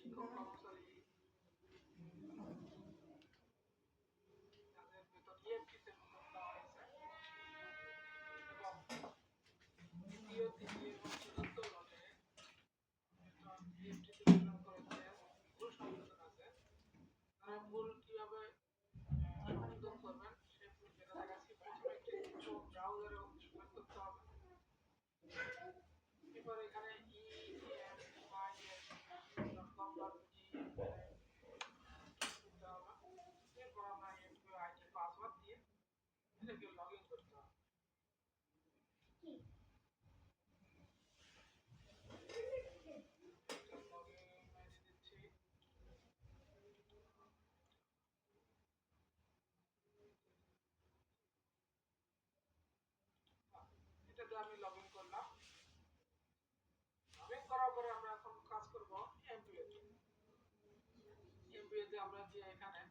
শিক্ষক কর্মচারী যাদের বেতন ইএফটিতে বেতন দেওয়া হয়েছে এবং দ্বিতীয় তৃতীয় এবং চতুর্থ লটে বেতন ইএফটিতে বিতরণ করেছে ভুল সংশোধন আছে। তারা ভুল কিভাবে সংশোধন করবেন সেই যেটা দেখাচ্ছি। প্রথমে একটি ছোট ব্রাউজারে ওপেন করতে হবে। এরপর এখানে emyf.com.bg দিতে হবে। এরপর আমরা এমপিও আইডি পাসওয়ার্ড দিয়ে এটাকে লগ ইন করতে হবে। এটাতে আমি লগ ইন করলাম। লগ ইন করার পরে আমরা এখন কাজ করব এমপিওতে। এমপিওতে আমরা যে এখানে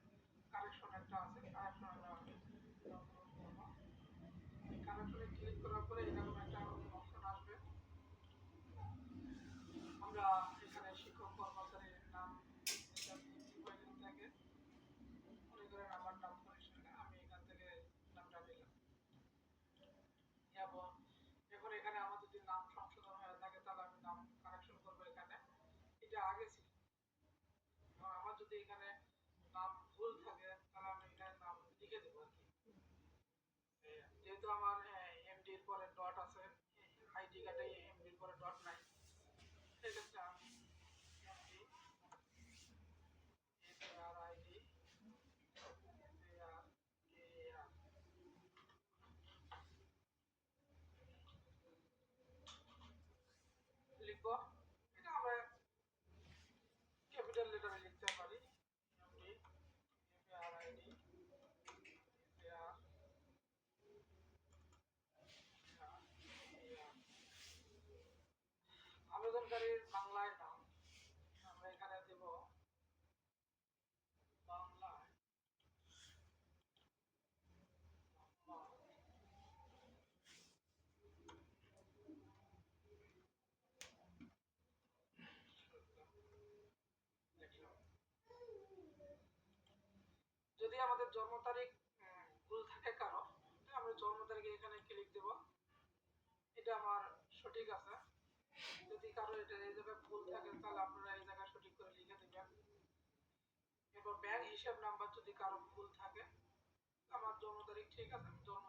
কারেকশন একটা আছে, কারেকশন আমরা ডাউনলোড করব। এই কারেকশনে ক্লিক করার পরে এরকম একটা অপশন আসবে। আমরা এখানে শিক্ষক কর্মচারীর নাম থেকে মনে করেন আমার নাম পরিষ্কার, আমি এখান থেকে নামটা নিলাম। এবং এখন এখানে আমার যদি নাম সংশোধন হয়ে থাকে তাহলে আমি নাম কারেকশন করবো এখানে। এটা আগে ছিল। এবং আমার যদি এখানে নাম ভুল থাকে তাহলে আমি এখানে নাম লিখে দেবো আর কি। যেহেতু আমার এমডির পরে ডট আছে, আইডি কার্ডে এমডির পরে ডট নাই, সেক্ষেত্রে আমি এমডি এআর আইডি লিখবো। এটা আমরা ক্যাপিটাল লেটারে লিখতে পারি। এমডি এআর আইডি এআর আবেদনকারীর বাংলায় নাম আমরা এখানে দেব বাংলায় যদি আমাদের জন্ম তারিখ ভুল থাকে কারো, আমরা জন্ম তারিখে এখানে ক্লিক দেব। এটা আমার সঠিক আছে। যদি কারো এটা এই জায়গায় ভুল থাকে তাহলে আপনারা এই জায়গায় সঠিক করে লিখে দেবেন। এরপর ব্যাংক হিসাব নাম্বার যদি কারো ভুল থাকে, আমার জন্ম তারিখ ঠিক আছে, জন্ম